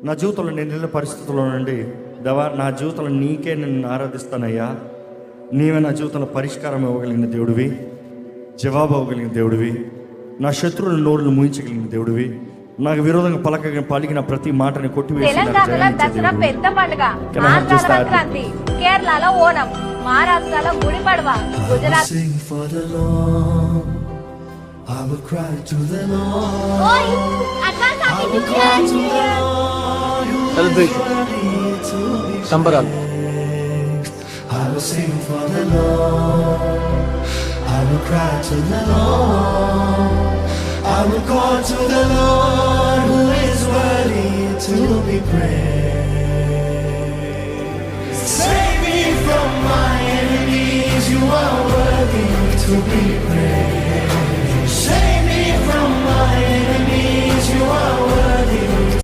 నా జీవితంలో నేను వెళ్ళిన పరిస్థితుల్లో నుండి దేవా, నా జీవితంలో నీకే నేను ఆరాధిస్తానయ్యా, నీవే నా జీవితంలో పరిష్కారం ఇవ్వగలిగిన దేవుడివి, జవాబు ఇవ్వగలిగిన దేవుడివి, నా శత్రువుల నోరును ముయించగలిగిన దేవుడివి, నాకు విరోధంగా పలికిన ప్రతి మాటని కొట్టివేసి తెలంగాణలో దసరా పెద్ద పండుగ, ఆంధ్రాలో సంక్రాంతి, కేరళలో ఓణం, మహారాష్ట్రలో గుడి పడవ, గుజరాత్ సంబరాలు. I will sing for the Lord. I will cry to the Lord. I will call to the Lord who is worthy to be praised.